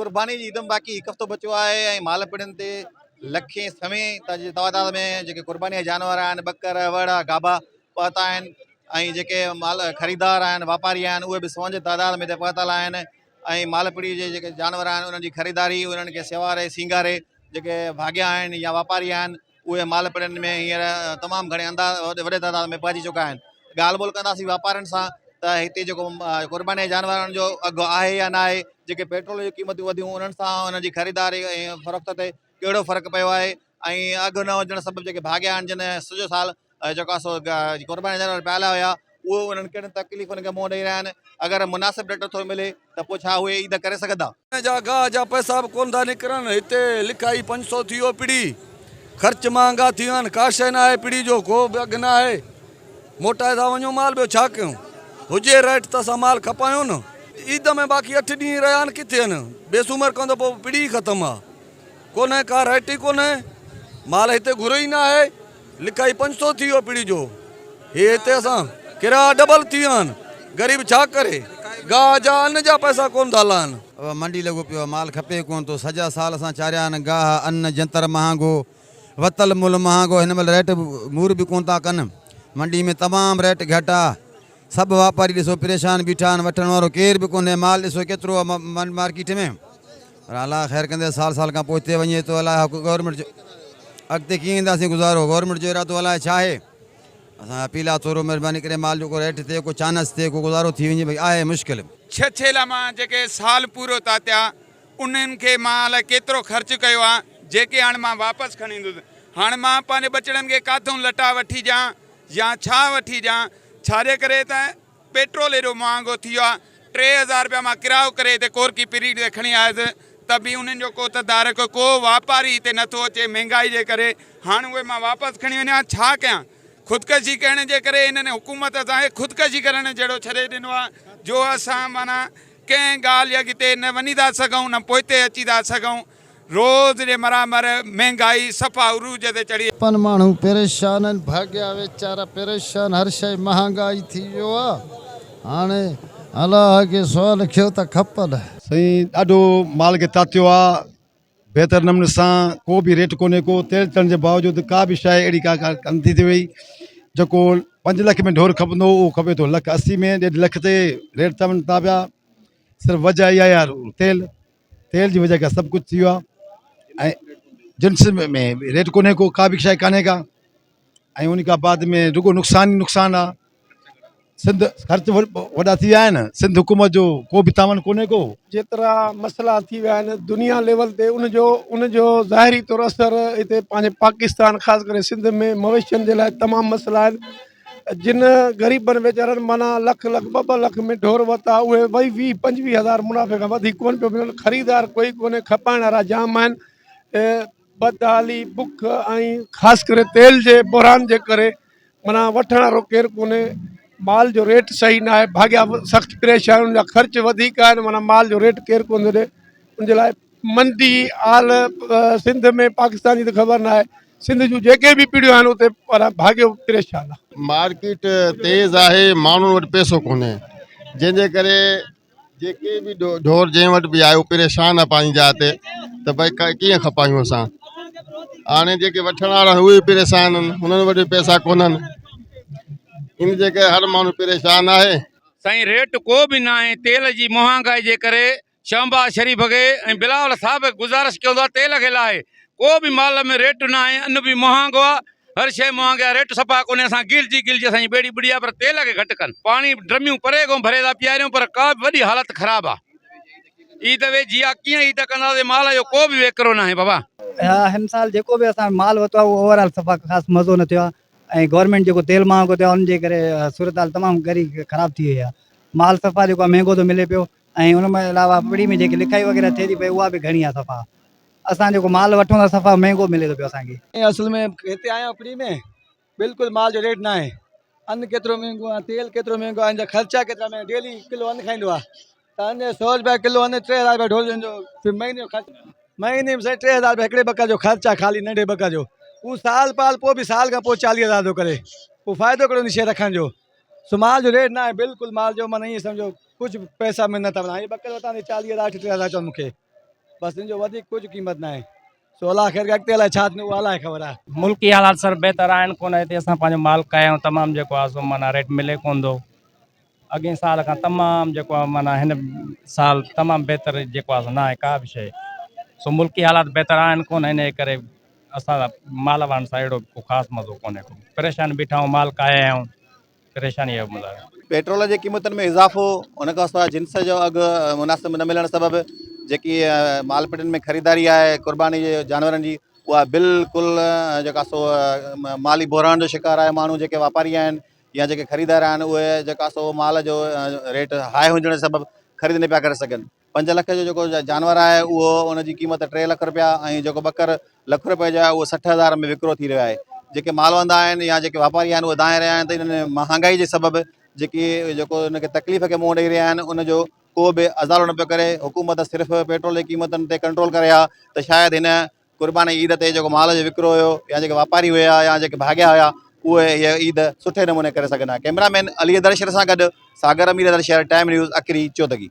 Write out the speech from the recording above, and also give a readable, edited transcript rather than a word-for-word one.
कुर्बानी जी ईदम बाक़ी हिकु हफ़्तो बचियो आहे ऐं माल पिड़नि ते लखे सवें तइदाद में जेके कुर्बानी जा जानवर आहिनि ॿकर वड़ गाबा पहुता आहिनि ऐं जेके माल ख़रीदार आहिनि वापारी आहिनि उहे बि सौं जे तइदाद में हिते पहुतल आहिनि ऐं मालपड़ी जे जेके जानवर आहिनि उन्हनि जी ख़रीदारी उन्हनि खे सेवारे सींगारे जेके भाॻिया आहिनि या वापारी आहिनि उहे माल पिड़नि में हींअर तमामु घणे वॾे तइदाद में पहुची चुका आहिनि। ॻाल्हि ॿोल कंदासीं वापारियुनि सां त हिते जेको कुर्बानी जानवरनि जो अघु आहे या न आहे, जेके पेट्रोल जी क़ीमतूं वधियूं उन्हनि सां उन्हनि जी ख़रीदारी ऐं फ़रोख़्त ते कहिड़ो फ़र्क़ु पियो आहे ऐं अघु न हुजण सबबि जेके भाॻिया आहिनि जिन सॼो साल जेको आहे सो कुर्बानी जानवर पालिया हुआ उहो उन्हनि कहिड़े तकलीफ़ुनि खे मुंहुं ॾेई रहिया आहिनि। अगरि मुनासिबु रेट थो मिले त पोइ छा उहे ईद करे सघंदा? गाह जा पैसा बि कोन था निकिरनि, हिते लिखाई 500 थी वियो पिड़ी, ख़र्च महांगा थी विया आहिनि, का शइ न आहे पिड़ी जो को बि अघु न आहे, मोटाए था वञूं माल, ॿियो छा कयूं? हुजे रेट त असां माल खपायूं न। ईद में बाक़ी 8 ॾींहं रहिया आहिनि, किथे आहिनि? बेसुमर खां त पोइ पिड़ी ख़तमु आहे, कोन्हे का रेट ई कोन्हे, माल हिते घुर ई न आहे, लिखाई 500 थी वियो पिड़ी जो, हे हिते असां किराया डबल थी विया आहिनि, ग़रीब छा करे? गाह जा अन्न जा पैसा कोन था हलाइनि। मंडी लॻो पियो, माल खपे कोन थो, सॼा साल असां चारिया आहिनि, गाह अन्न जंतर महांगो, वतल मुल महांगो, हिन महिल रेट मूर बि कोन था कनि, मंडी में तमामु रेट घटि आहे, सभु वापारी ॾिसो परेशान बीठा आहिनि, वठण वारो केर बि कोन्हे, माल ॾिसो केतिरो आहे मार्केट में। पर अलाह ख़ैर कंदे साल साल खां पोइ हिते वञे थो, अलाए गवर्नमेंट जो अॻिते कीअं ईंदासीं गुज़ारो, गवर्नमेंट जो इरादो अलाए छा आहे। असां अपील आहे थोरो महिरबानी करे माल जो को रेट थिए, को चानस थिए, को गुज़ारो थी वञे, भई आहे मुश्किल। छेला मां जेके साल पूरो था थिया उन्हनि खे मां अलाए केतिरो ख़र्चु कयो आहे, जेके हाणे मां वापसि खणी ईंदुसि। हाणे मां पंहिंजे बचड़नि खे काथूं लटा वठी ॾियां या छा वठी ॾियां, छाजे करे त पेट्रोल एॾो महांगो थी वियो आहे। 3000 रुपया मां किरायो करे हिते कोरकी पीरी ते खणी आयुसि त बि उन्हनि जो को तदारक को वापारी हिते नथो अचे महांगाई जे करे। हाणे उहे मां वापसि खणी वञा, छा कयां? ख़ुदकशी करण जे करे इन्हनि हुकूमत असांखे ख़ुदकशी करण जहिड़ो छॾे ॾिनो आहे, जो असां माना कंहिं ॻाल्हि अॻिते न वञी था सघूं, न पोइते अची था सघूं। रोज़ जे बराबर महंगाई सफ़ा उरूज ते चढ़ी। पन माण्हू परेशान आहिनि, भाॻिया वीचारा परेशान, हर शइ महांगाई थी वियो आहे। हाणे अलाह खे सुवाल कयो त खपनि साईं, ॾाढो माल खे तातियो आहे, बहितर नमूने सां को बि रेट कोन्हे को, तेल चढ़ण जे बावजूदि का बि शइ अहिड़ी का कंदी थी वई, जेको 5 लख में ढोर खपंदो उहो खपे थो 1,80,000 में, 1.5 लख ते रेट था वञनि था पिया। सिर्फ़ु वजह इहा आहे यार, तेल जी वजह खां सभु कुझु थी वियो आहे, ऐं जिन्स में रेट कोन्हे को, का बि शइ कान्हे का, ऐं उन खां बाद में रुगो नुक़सान ई नुक़सानु आहे। सिंध ख़र्च वॾा थी विया आहिनि, सिंध हुकूमत जो को बि तावन कोन्हे को। जेतिरा मसइला थी विया आहिनि दुनिया लेवल ते, उनजो ज़ाहिरी तौरु असर हिते पंहिंजे पाकिस्तान ख़ासि करे सिंध में मवेशियुनि जे लाइ तमामु मसइला आहिनि। जिन ग़रीबनि वीचारनि माना लख 2 लख में ढोर वरिता, उहे वरी 20-25 हज़ार मुनाफ़े खां वधीक कोन पियो मिलनि। ख़रीदार कोई कोन्हे, खपाइण वारा जाम आहिनि। बदहाली बुख ऐं ख़ासि करे तेल जे बहरान जे करे माना वठण वारो केरु कोन्हे, माल जो रेट सही न आहे, भाॻिया सख़्तु परेशान, उनजा ख़र्च वधीक आहिनि, माना माल जो रेट केरु कोन थो ॾिए। उनजे लाइ मंदी हाल सिंध में पाकिस्तान जी त ख़बर न आहे, सिंध जूं जेके बि पीढ़ियूं आहिनि उते पर भाॻियो परेशान आहे। मार्केट तेज़ आहे, माण्हुनि वटि पैसो कोन्हे, जंहिंजे करे जेके बि ढोर जंहिं वटि बि आहे उहो परेशान आहे पंहिंजी जात त भई कीअं खपायूं असां। हाणे जेके वठण वारा उहे परेशान आहिनि, हुननि वटि पैसा कोन्हनि, इन जे करे हर माण्हू परेशान आहे। साईं रेट को बि न आहे, तेल जी महांगाई जे करे शहबाज शरीफ़ खे ऐं बिलावल साहब गुज़ारिश कयो आहे तेल खे लाइ, को बि माल में रेट न आहे, अन्न बि महांगो आहे, हर शइ महांगी आहे, रेट सफ़ा कोन्हे। असां गिलजी असांजी ॿेड़ी बुड़ी आहे, पर तेल खे घटि कनि। पाणी ड्रमियूं परे खां भरे था पीआरियूं, पर का बि वॾी हालत ख़राबु आहे। ईद वेझी आहे, कीअं ईद कंदासीं? माल जो को बि वेकिरो न आहे बाबा। हा, हिन साल जेको बि असां माल वरितो आहे उहो ओवरऑल सफ़ा ख़ासि मज़ो न थियो आहे, ऐं गवर्नमेंट जेको तेल महांगो थियो आहे उनजे करे सूरत हाल तमामु ख़राबु थी वई आहे। माल सफ़ा जेको आहे महांगो थो मिले पियो, ऐं उन में अलावा पिड़ी में जेकी लिखाई वग़ैरह थिए थी पई उहा बि घणी आहे सफ़ा। असां जेको माल वठूं था सफ़ा महांगो मिले थो पियो असांखे। असल में हिते आया पिड़ी में बिल्कुलु माल जो रेट न आहे, अन्न केतिरो महांगो आहे, तेल केतिरो महांगो आहे, ख़र्चा केतिरा में, डेली किलो अन्न खाईंदो आहे त अञा 100 रुपया किलो अन्न, 3000 रुपया ढोल जो, फिर महीने जो ख़र्चु, महीने में 3000 रुपया हिकिड़े बकर जो ख़र्चु आहे, ख़ाली नंढे बकर जो। उहो साल पाल पोइ बि साल खां पोइ 40,000 थो करे, पोइ फ़ाइदो कहिड़ो शइ रखण जो। सो माल जो रेट न आहे बिल्कुलु, माल जो माना ईअं सम्झो कुझु पैसा में नथा वञा। बकर वरिता 40,000 38,000 चवनि मूंखे, बसि जो वधीक कुझु क़ीमत न आहे 16 ख़ैर अॻिते अलाए छा थींदो उहा अलाए ख़बर आहे मुल्की हालात सर बहितर आहिनि कोन हिते असां पंहिंजो माल कयूं तमामु जेको आहे सो माना रेट मिले कोन थो अॻे साल खां तमामु जेको आहे माना हिन साल तमामु बहितर जेको आहे न आहे का बि शइ सो मुल्की हालात बहितर आहिनि कोन हिन जे करे असां माल वारनि सां अहिड़ो को ख़ासि मज़ो कोन्हे को परेशान बीठा आहियूं माल काया आहियूं परेशानी जो मतिलबु पेट्रोल जे क़ीमतनि में इज़ाफ़ो उन खां सवाइ जिन्स जो अघु मुनासिब न मिलण सबबि जेकी मालपटियुनि में ख़रीदारी आहे क़ुर्बानी जे जानवरनि जी उहा बिल्कुलु जेका सो माली बहिराण जो शिकार आहे माण्हू जेके वापारी आहिनि या जेके ख़रीदार आहिनि उहे जेका सो माल जो रेट हाई हुजण सबबि ख़रीद न पिया करे सघनि 5 लख जो जेको जानवर आहे उहो उनजी क़ीमत 3 लख रुपया ऐं जेको ॿकर लख रुपए जो आहे उहो 60,000 में विकिरो थी रहियो आहे जेके मालवंदा आहिनि या जेके वापारी आहिनि उहे दाए रहिया आहिनि त इन्हनि महांगाई जे सबबि जेकी जेको इनखे तकलीफ़ खे मुंहुं ॾेई रहिया आहिनि उनजो को बि अज़ालो न पियो करे हुकूमत सिर्फ़ु पेट्रोल जी क़ीमतनि ते कंट्रोल करे आहे त शायदि हिन क़ुर्बानी ईद ते जेको माल जो विकिरो हुयो या जेके वापारी हुया या जेके भाॻिया हुया उहे हीअ ईद सुठे नमूने करे सघंदा कैमरामैन अली दर्शर सां गॾु सागर अमीर दर्शर टाइम न्यूज़ अकरी चौधगी।